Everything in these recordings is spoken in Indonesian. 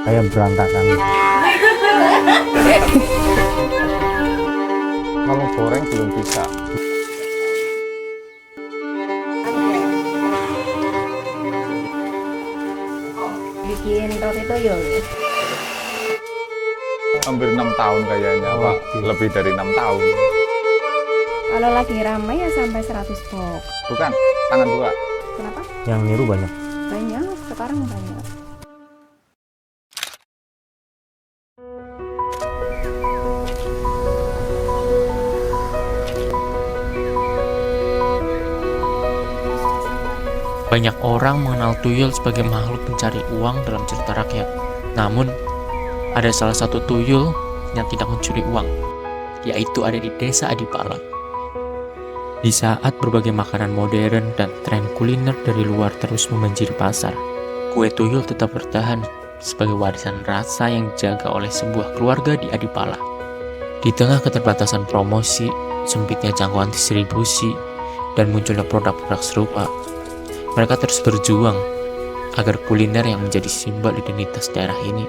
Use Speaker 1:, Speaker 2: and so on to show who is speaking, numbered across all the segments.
Speaker 1: kayak berantakan.
Speaker 2: Kalau goreng belum bisa.
Speaker 3: Bikin roti tuyul.
Speaker 2: Hampir 6 tahun kayaknya,
Speaker 1: Oh,
Speaker 2: Pak.
Speaker 1: iya.
Speaker 2: Lebih dari 6 tahun.
Speaker 3: Kalau lagi ramai ya sampai 100 box.
Speaker 2: Bukan, tangan dua.
Speaker 3: Kenapa?
Speaker 1: Yang niru banyak.
Speaker 3: Banyak, sekarang banyak.
Speaker 4: Banyak orang mengenal tuyul sebagai makhluk pencari uang dalam cerita rakyat. Namun, ada salah satu tuyul yang tidak mencuri uang, yaitu ada di desa Adipala. Di saat berbagai makanan modern dan tren kuliner dari luar terus membanjiri pasar, kue tuyul tetap bertahan sebagai warisan rasa yang dijaga oleh sebuah keluarga di Adipala. Di tengah keterbatasan promosi, sempitnya jangkauan distribusi, dan munculnya produk-produk serupa, mereka terus berjuang agar kuliner yang menjadi simbol identitas daerah ini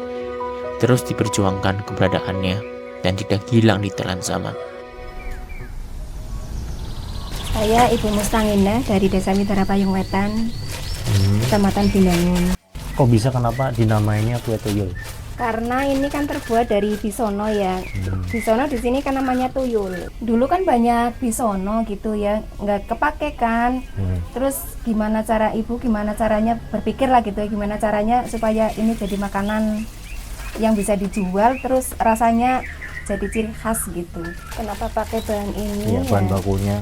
Speaker 4: terus diperjuangkan keberadaannya dan tidak hilang di telan zaman.
Speaker 3: Saya Ibu Mustangina dari Desa Mitara Payung Wetan, Kecamatan Binangun.
Speaker 1: Kok bisa, kenapa dinamainnya kue tuyul?
Speaker 3: Karena ini kan terbuat dari bisono ya. Bisono di sini kan namanya tuyul. Dulu kan banyak bisono gitu ya, nggak kepake kan. Terus gimana caranya berpikir lah gitu ya, gimana caranya supaya ini jadi makanan yang bisa dijual, terus rasanya jadi ciri khas gitu. Kenapa pakai bahan ini?
Speaker 1: Iya, bahan bakunya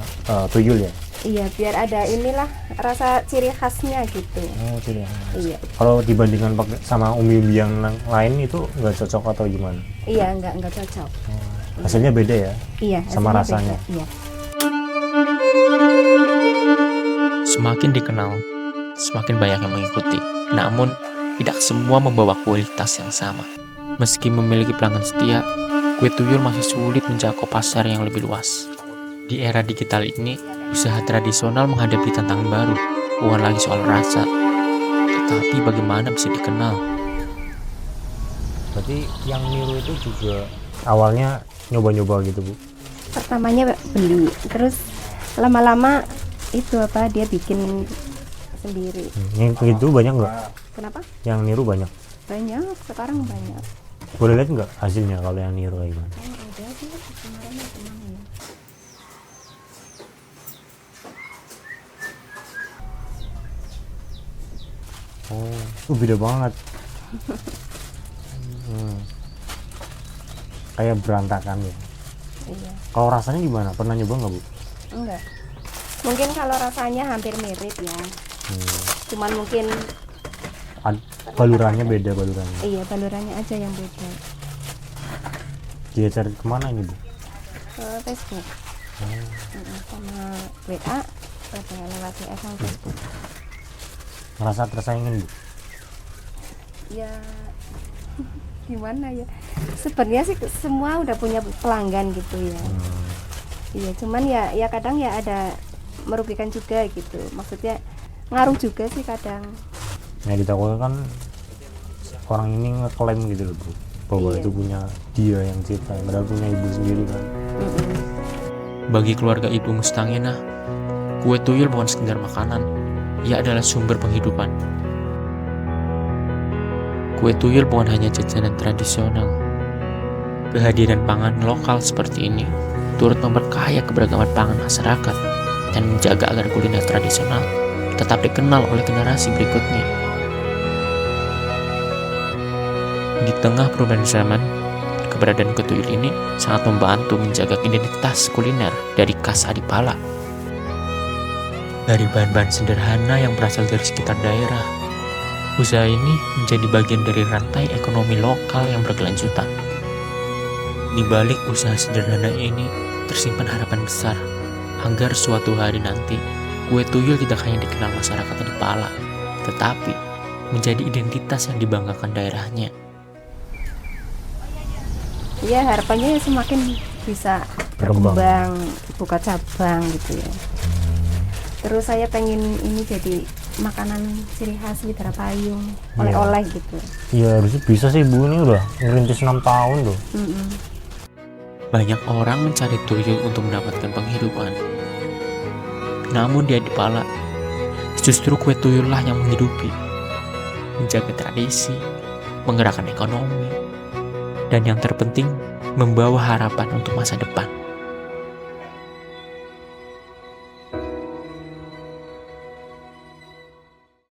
Speaker 1: tuyul ya.
Speaker 3: Iya, biar ada inilah rasa ciri khasnya gitu.
Speaker 1: Oh, tidak.
Speaker 3: Iya,
Speaker 1: Kalau dibandingkan pakai sama umbi-umbi yang lain itu nggak cocok atau gimana?
Speaker 3: iya nggak cocok.
Speaker 1: Hasilnya beda ya?
Speaker 3: Iya,
Speaker 1: Sama
Speaker 3: hasilnya
Speaker 1: rasanya?
Speaker 3: beda. Iya.
Speaker 4: Semakin dikenal, semakin banyak yang mengikuti. Namun, tidak semua membawa kualitas yang sama. Meski memiliki pelanggan setia, kue tuyul masih sulit menjangkau pasar yang lebih luas. Di era digital ini, usaha tradisional menghadapi tantangan baru, bukan lagi soal rasa, tetapi bagaimana bisa dikenal.
Speaker 1: Berarti yang niru itu juga awalnya nyoba-nyoba gitu, Bu?
Speaker 3: Pertamanya beli, terus lama-lama itu dia bikin sendiri.
Speaker 1: Yang gitu banyak nggak?
Speaker 3: Kenapa?
Speaker 1: Yang niru banyak?
Speaker 3: Banyak, sekarang banyak.
Speaker 1: Boleh lihat nggak hasilnya kalau yang niru kayak gimana?
Speaker 3: Ada sih kemarin tenang ya.
Speaker 1: Oh, itu beda banget. Kayak berantakan ya.
Speaker 3: Iya,
Speaker 1: Kalau rasanya gimana? Pernah nyoba nggak, Bu?
Speaker 3: enggak. Mungkin kalau rasanya hampir mirip ya. Cuman mungkin
Speaker 1: Balurannya beda, balurannya.
Speaker 3: iya balurannya aja yang beda.
Speaker 1: Dia cari kemana ini, Bu?
Speaker 3: Ke Facebook. Sama WA, lewat WA sama Facebook.
Speaker 1: Ngerasa tersaingin, Bu?
Speaker 3: Ya gimana ya, sebenarnya sih semua udah punya pelanggan gitu ya. Iya, cuman ya kadang ya ada merugikan juga gitu, maksudnya ngaruh juga sih kadang.
Speaker 1: Yang ditakutkan kan orang ini ngeklaim gitu loh, Bu, bahwa
Speaker 3: Iya.
Speaker 1: itu punya dia yang cipta, padahal punya ibu sendiri kan.
Speaker 4: Bagi keluarga Ibu Mustanginah, kue tuyul bukan sekedar makanan, ia adalah sumber penghidupan. Kue tuyul bukan hanya jajanan tradisional. Kehadiran pangan lokal seperti ini turut memperkaya keberagaman pangan masyarakat dan menjaga agar kuliner tradisional tetap dikenal oleh generasi berikutnya. Di tengah perubahan zaman, keberadaan kue tuyul ini sangat membantu menjaga identitas kuliner dari khas Adipala. Dari bahan-bahan sederhana yang berasal dari sekitar daerah, usaha ini menjadi bagian dari rantai ekonomi lokal yang berkelanjutan. Di balik usaha sederhana ini tersimpan harapan besar agar suatu hari nanti kue tuyul tidak hanya dikenal masyarakat Adipala, tetapi menjadi identitas yang dibanggakan daerahnya.
Speaker 3: Ya harapannya ya semakin bisa
Speaker 1: Berkembang.
Speaker 3: berkembang, buka cabang gitu ya. Terus saya pengen ini jadi makanan ciri khas Widara Payung, oleh-oleh gitu.
Speaker 1: Iya harusnya bisa sih Bu, ini udah ngerintis 6 tahun loh.
Speaker 4: Banyak orang mencari tuyul untuk mendapatkan penghidupan. Namun di Adipala, justru kue tuyullah yang menghidupi, menjaga tradisi, menggerakkan ekonomi, dan yang terpenting, membawa harapan untuk masa depan.